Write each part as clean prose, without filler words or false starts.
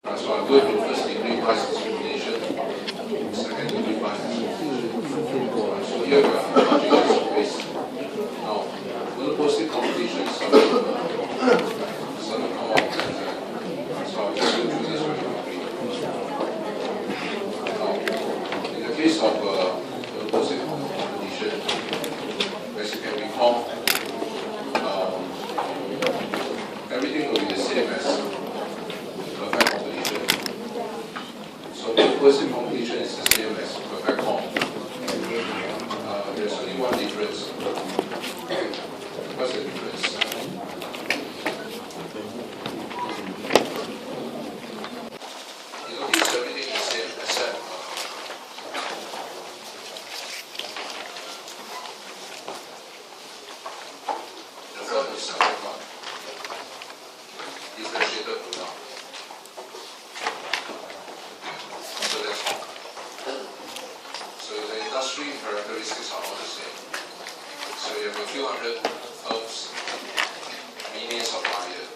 So I'm going to first degree price discrimination, second degree price discrimination. So here we are charging as a base. Now, monopolistic competition is something come up and so I'll just go through this very quickly. Now, in the case of monopolistic competition, as you can recall, everything will be the same as perfect competition. So monopolistic competition is the same as perfect comp. There's only one difference. What's the difference? You notice everything is the same except the firm is separate one. Differentiated product. So that's all. So the industry characteristics are all the same. So you have a few hundred firms, millions of buyers.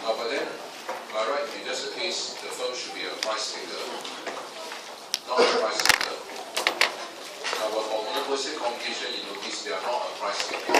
But then, by right, in just the case, the firm should be a price taker, not a price taker. But for monopolistic competition, you notice they are not a price taker.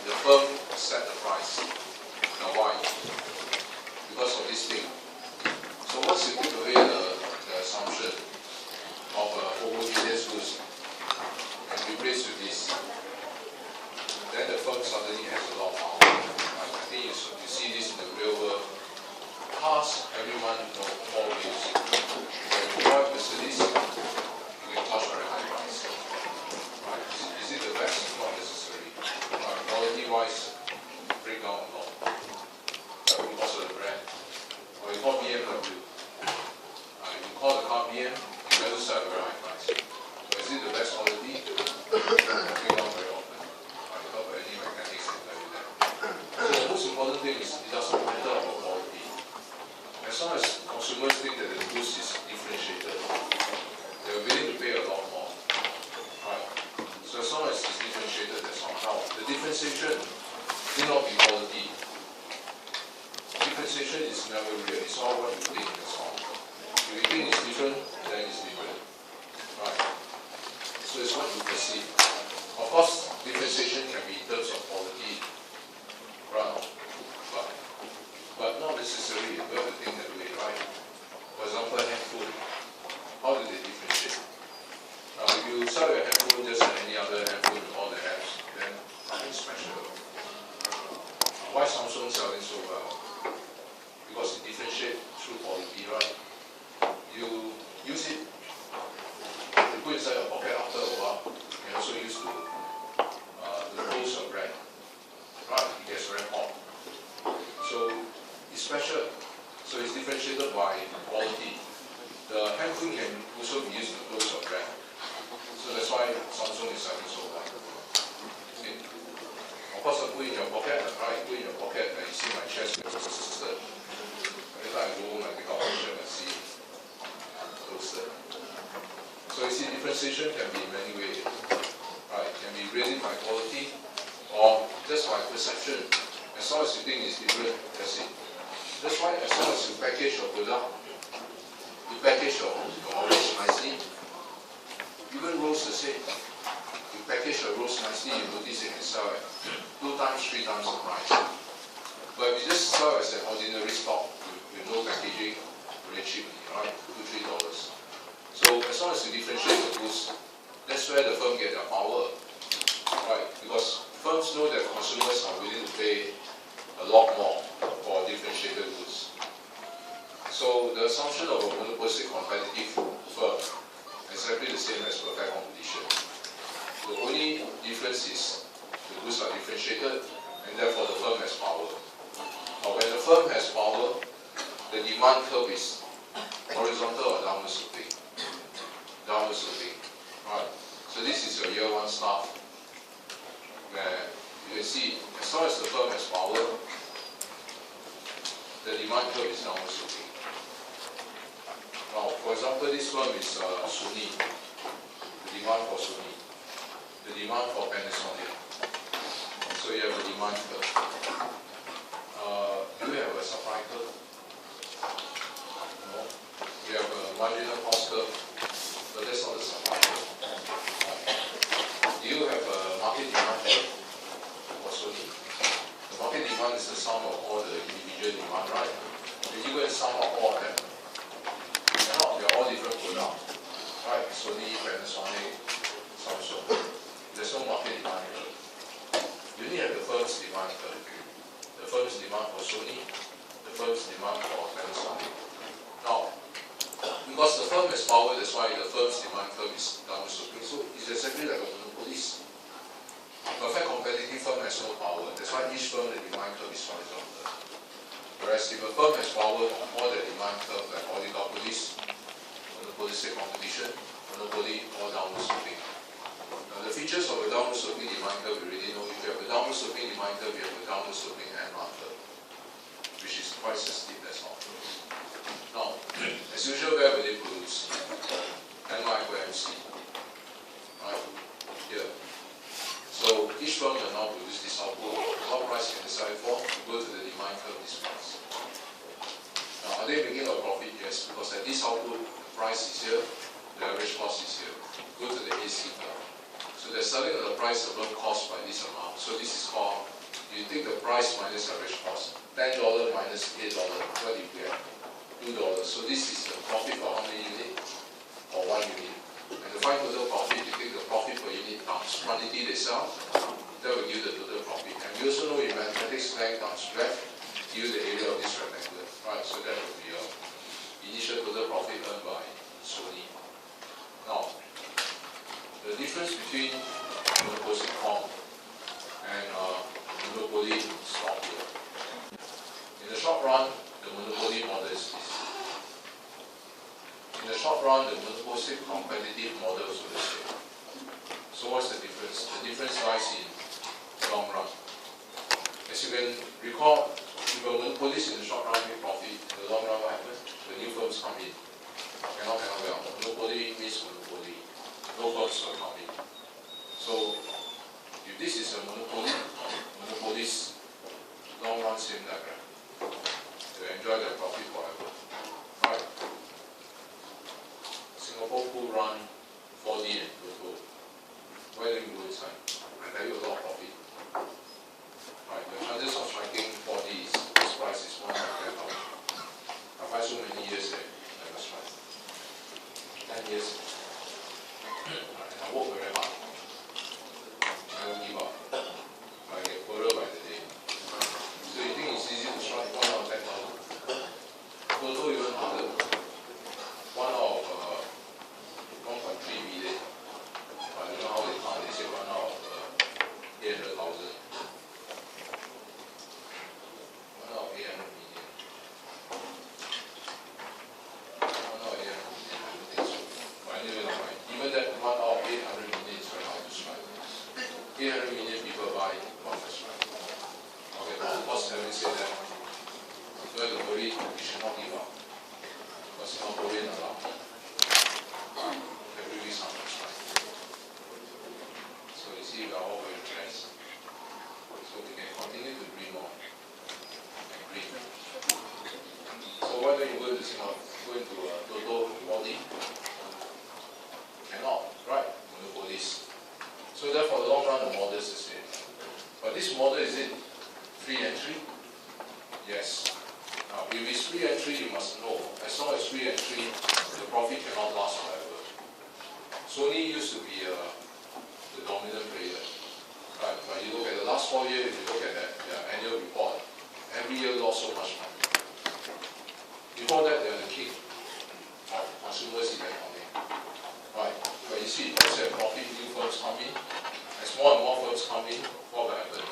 The firm set the price. Now why? Because of this thing. So once you take away the assumption of homogeneous goods and replace with this, then the firm suddenly has a lot of power. I think you see this in the real world. Cars, everyone knows more use. When you drive Mercedes, you can charge very high price. Right? Is it the best? Not necessarily. Right? Quality-wise, break down a lot. Because of the brand. Or you call BMW. You call the car BM, you better sell at a very high price. So is it the best quality? Break down very often. I talk about any mechanics and tell you that. So the most important thing is it doesn't matter about quality. As long as consumers think that the goods is differentiated, they are willing to pay a lot more. Right? So as long as it's differentiated, that's all. Now, the differentiation need not be quality. Differentiation is never real. It's all what you think, that's all. If you think it's different, then it's different. Right? So it's what you perceive. Of course, differentiation can be in terms of quality. Right? But not necessarily. You have to think that way, right? For example, handphone. How do they differentiate? Now, if you sell your handphone just like any other handphone with all the apps, then nothing special. Why Samsung selling so well? Because it differentiates through quality, right? You use it, you put inside your pocket after a while, you also use to roast your bread. Right? It gets very hot. So it's special. So it's differentiated by quality. The handphone can also be used to roast your bread. So that's why Samsung is selling so well. Okay. Of course, I put in your pocket, right? Put in your pocket and you see my chest gets roasted. Every time I go home, I pick up my shirt and see roasted. So you see, differentiation can be in many ways. Right? It can be really by quality or just by perception. As long as you think it's different, that's it. That's why as long as you package your product, you package your orange nicely, even roast the same. You package your roast nicely, you notice it can sell at 2 times, 3 times the price. But if you just sell as an ordinary stock with no packaging, very cheap, right? $2, $3. So as long as you differentiate the goods, that's where the firm get their power, right? Because firms know that consumers are willing to pay a lot more for differentiated goods. So the assumption of a monopolistic competitive firm is exactly the same as perfect competition. The only difference is the goods are differentiated and therefore the firm has power. Now when the firm has power, the demand curve is horizontal or downward sloping. Downward sloping. Right. So this is your year 1 staff where you can see as long as the firm has power, the demand curve is downward sloping. Now, for example, this firm is Sony. The demand for Sony. The demand for Panasonic. So you have a demand curve. Do you have a supply curve? No. We have a marginal cost curve, but that's not the supply curve. Do you have a market demand curve for Sony? The market demand is the sum of all the individual demand, right? If you go and sum up all of them, they're all different products, right? Sony, Panasonic, Samsung. There's no market demand curve. You only have the firm's demand curve. The firm's demand for Sony, the firm's demand for Panasonic. Now, because the firm has power, that's why the firm's demand curve is downward sloping. So it's exactly like a monopolist. Perfect competitive firm has no power. That's why each firm, the demand curve is horizontal. Whereas if a firm has power on all the demand curve, like oligopolies, monopolistic competition, monopoly, or downward sloping. Now the features of a downward sloping demand curve, we already know. If you have a downward sloping demand curve, you have a downward sloping N1 curve, which is twice as steep as not. Now, as usual, where will they produce? N1 equal MC. Right? Here. So each firm will now produce this output. What price can they sell it for? Go to the demand curve, this price. Now, are they making a profit? Yes, because at this output, the price is here, the average cost is here. Go to the AC curve. So they're selling at the price above cost by this amount. So this is called, you take the price minus average cost. $10 minus $8, what do you get? $2. So this is the profit for how many units? Or 1 unit. And to find total profit, you take the profit per unit times quantity they sell. That will give the total profit. And you also know in mathematics, length times breadth, give the area of this rectangle. Right, so that will be your initial total profit earned by Sony. Now, the difference between monopolistic form and monopoly stock here. In the short run, the monopoly model is this. In the short run, the monopolistic competitive model is the same. So what's the difference? The difference lies in long run. As you can recall, if a monopolist in the short run make profit, in the long run what happens? The new firms come in. Cannot well. Monopoly means monopoly. No firms will come in. So if this is a monopoly, monopolist, long run same diagram. They enjoy their profit forever. Right? Singapore Pool run 4D and Toto. Why don't you go inside? I tell you a lot of profit. Right, the chances of striking 4D is, this price is 1 out of 10,000. I've had so many years there, never strike. 10 years. And I work very hard. I don't give up. I get poorer by the day. So you think it's easy to strike 1 out of 10,000? Toto even harder. 1 out of 1.3 million. I don't know how they count. They say 1 out of 800,000. 1 out of 800 million. 1 out of 800 million, I don't think so. But anyway, no mind. Even that 1 out of 800 million is very hard to strike. 800 million people buy 1 first strike. Okay, but of course, having said that, you have to worry, you should not give up. Because Singaporeans are lucky. Every week someone strike. So you see, we are all very blessed. So we can continue to dream on and dream. So why don't you go into Singapore, go into Toto body? Cannot, right? Monopolist. So therefore, the long run, the model is the same. But this model, is it free entry? Yes. Now, if it's free entry, you must know. As long as free entry, the profit cannot last forever. Sony used to be the dominant player. Right? But you look at the last 4 years, if you look at their annual report, every year lost so much money. Before that, they were the king of consumers electronics. Right? But you see, as their profit, new firms come in, as more and more firms come in, what will happen?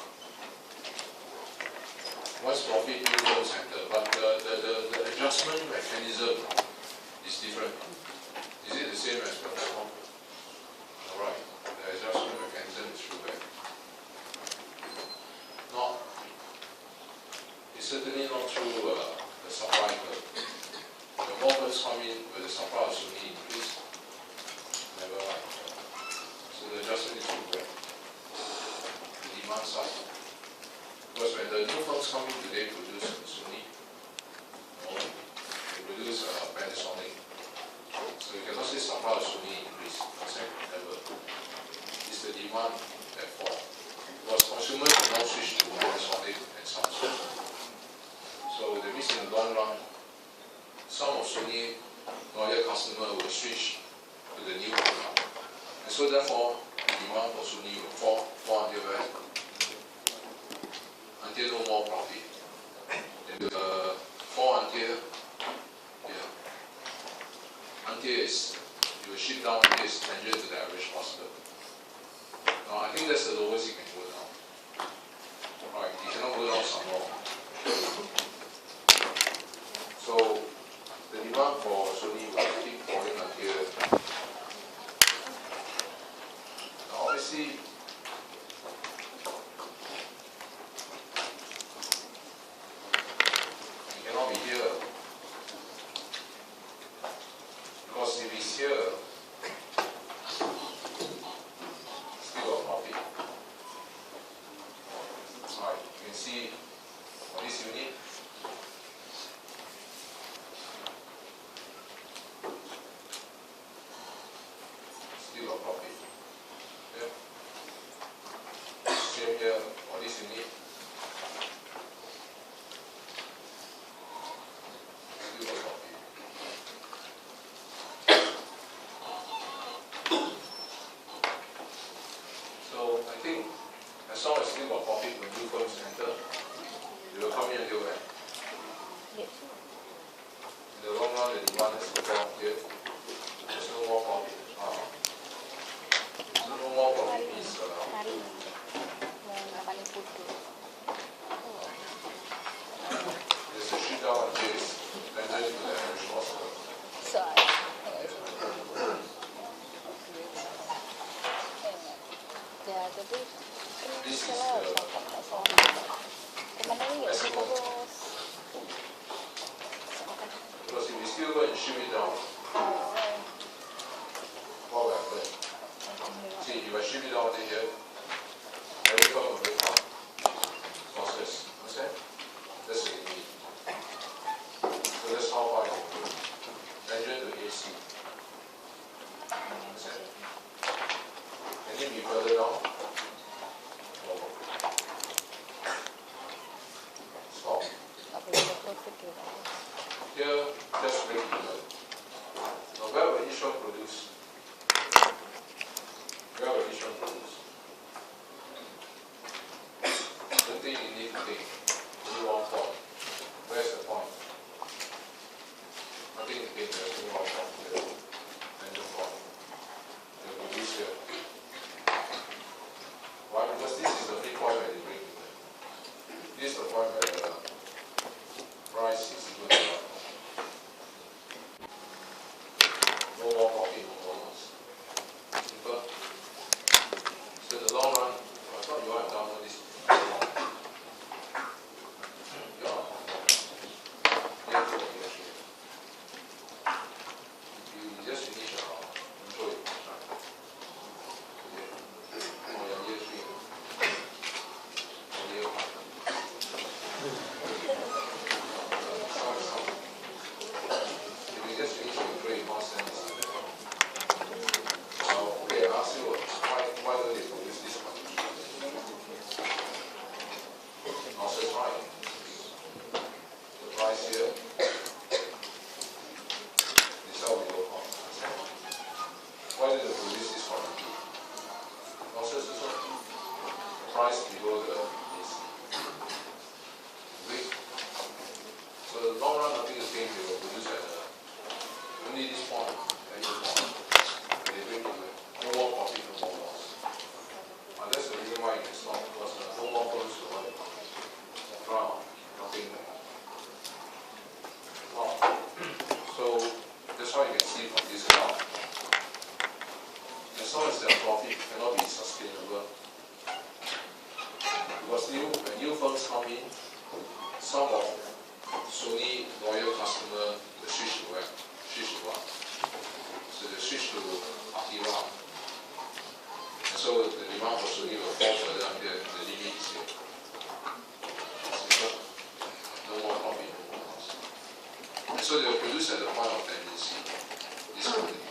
Once profit, new firms enter. But the adjustment mechanism is different. Is it the same as platform? Alright, the adjustment mechanism is through that. Not. It's certainly not through the supply curve. The more firms come in, where the supply of Sony increase. Never mind. So the adjustment is through that. The demand side. Because when the new firms come in today produce Sony, long run, some of Sony loyal customer will switch to the new product. And so therefore, the demand for Sony will fall until where? Until no more profit. It will fall until you will shift down until it's tangent to the average cost curve. Now I think that's the lowest you can go down. Right, you cannot go down some more. So the demand for Sony will keep falling until now obviously it cannot be here. Because if it's here, still a profit. Alright, you can see for this unit, still a profit. Yeah. Same here for this unit, still a profit. So I think as long as still got profit when new firms enter, they will come in until when? In the long run, the demand has to fall here. There's no more profit. So no more profit means there's a shift down until it's tangent to the average cost curve. This is the maximum. Because if we still go and shift it down, what will happen? See, if I shift it down to here, every firm will break down. Losses. Understand? That's what you need. So that's how far I can go. Tangent to AC. Understand? Can it be further down? Lower. Stop. Here, just break even. Now where will each one produce? Where will each one produce? Don't think you need to think. Only one point. Where's the point? Nothing to think, there's only one point here. And the point. They will produce here. Why? Because this is the free point where they break even. This is the point where the price is equal to one. No more profit, no more loss. Simple. So in the long run, I thought you want to download this. You just finish your control it. For your year 3. For year 1. If you just finish your control it, constant. Okay, I ask you, why don't they produce this one? Also, it's right. The price here, this is how we go on. Why do they produce this quantity? Also, it's also the price below the AC. Okay? So, the long run, nothing is changed. They will produce at only this point, at this point. They bring it with no more profit, no more loss. And that's the reason why you can stop, because no more firms to run around, nothing there. So that's why you can see from this graph. As long as their profit cannot be sustainable, because when new firms come in, some of Sony loyal customer will switch to where? Switch to what? So they switch to Akira. And so the demand for Sony will fall further until the limit is here. Simple. No more profit, no more loss. And so they will produce at the point of tendency. This quantity.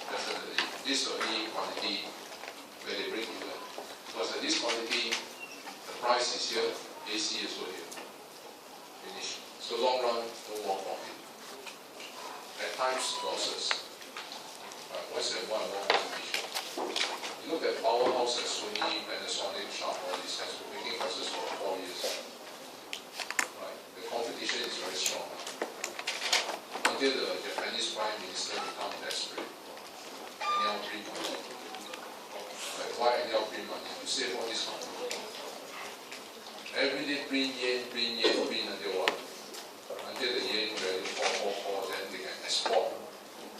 Definitely. This is the only quantity where they break even. Because at this quantity, the price is here, AC is also here. Finish. So long run, no more profit. At times, losses. What's the more and more competition? You look at powerhouses, Sony, Panasonic, Sharp, all these has been making losses for 4 years. Right. The competition is very strong. Until the Japanese Prime Minister become desperate. Anyhow print money. Like, why anyhow print money? To save all this company. Every day print yen until what? Until the yen value fall, then they can export.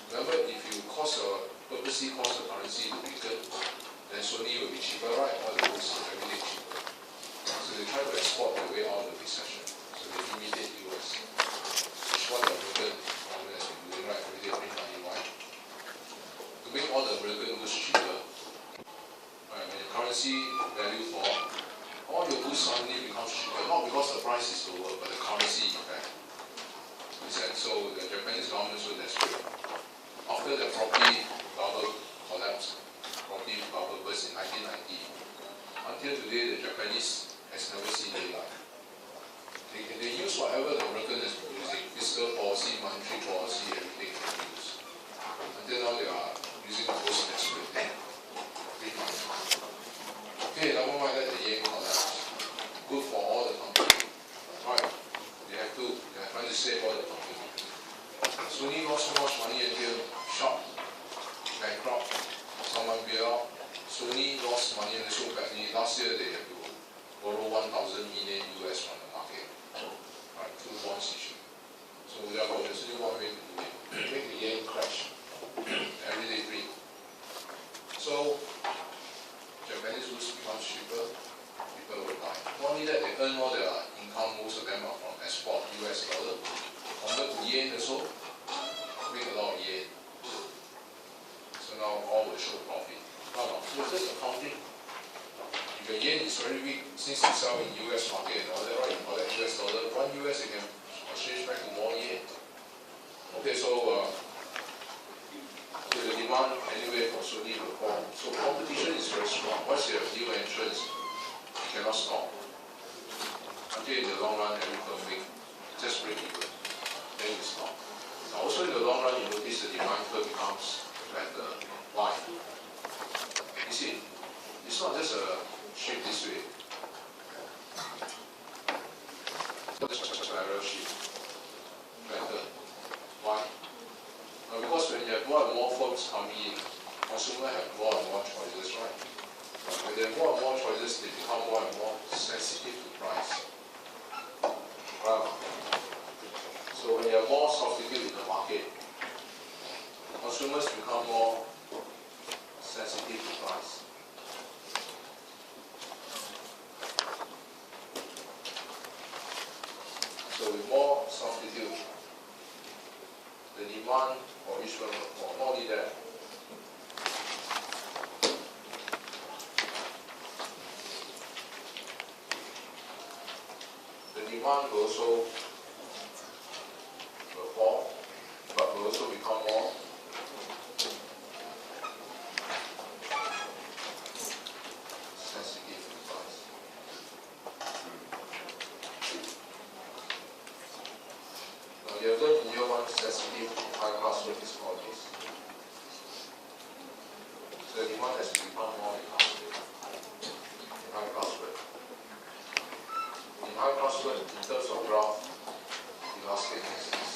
Remember, if you purposely cause the currency to weaken, then Sony will be cheaper, right? All the goods everything cheaper. So they try to export their way out of the recession. So they imitate US. Which what the American government has been doing, right? Every day print money, why? To make all the American goods cheaper. Right? When the currency value fall, all your goods suddenly becomes cheaper, not because the price is lower, but the currency effect. So the Japanese government was so desperate. After the property bubble collapsed, property bubble burst in 1990, until today the Japanese has never seen daylight. They use whatever the American has been using, fiscal policy, monetary policy, everything they use. Until now they are using the most desperate thing. Okay, never mind that the yen collapse. Good for all the companies. Right. They are trying to save all the companies. Sony lost so much money until Sharp, bankrupt, someone bail out. Sony lost money and so badly. Last year they had to borrow 1,000 million US from the market. Right, through bonds issue. So therefore there's only one way to do it. Make the yen crash. Everyday free. So Japanese goods become cheaper, people will buy. Not only that, they earn all their income, most of them are from export, US dollar. Convert to yen also, make a lot of yen. So now all will show profit. No, so it's just accounting. If your yen is very weak, since you sell in US market and all that, right, you collect US dollar, one US you can exchange back to more yen. Okay, so the demand anyway for Sony will fall. So competition is very strong. Once you have new entrants, you cannot stop. Until in the long run, every firm make just break even. Then you stop. Now also in the long run, you notice the demand curve becomes better. Why? You see, it's not just a shape this way. It's just a spiral shape. Better. Why? Because when you have more and more firms coming in, consumers have more and more choices, right? When they have more and more choices, they become more and more sensitive to price. Right? So when you have more substitute in the market, consumers become more sensitive to price. So with more substitute, the demand for each one will fall. Not only that, the demand will also fall, but will also become more sensitive to price. Now you have learned in year one sensitive to high class rate is called this. So the demand has to become more elastic in high class rate. In high class rate, in terms of graph, elastic means this.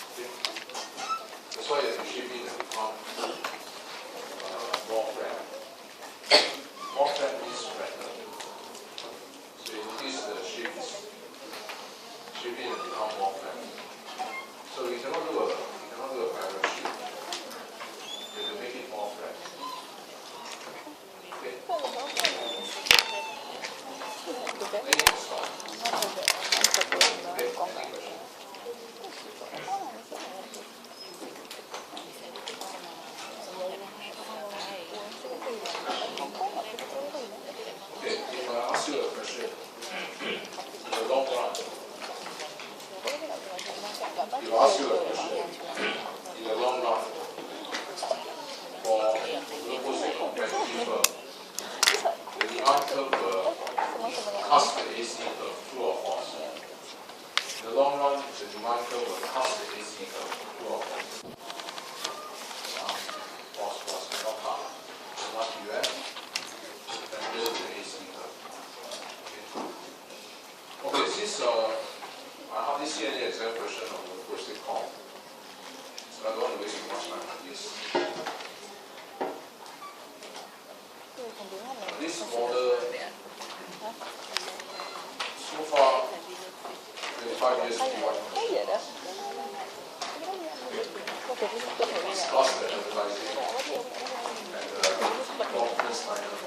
Okay. That's why you have to shape it and become more flat. More flat means flatter. So you notice the shape is shaping and become more flat. So you cannot do a parallel shape. You have to make it more flat. Okay. Then you can start. Okay. Any question? Okay, if I ask you a question, in the long run, if I ask you a question, in the long run, for Lopez a competitive firm, the demand curve will cast the AC curve, true or false? see any exam question on the question call. So I don't want to waste too much time on this. This model, so far, 25 years P1, plus the advertising and the conference time.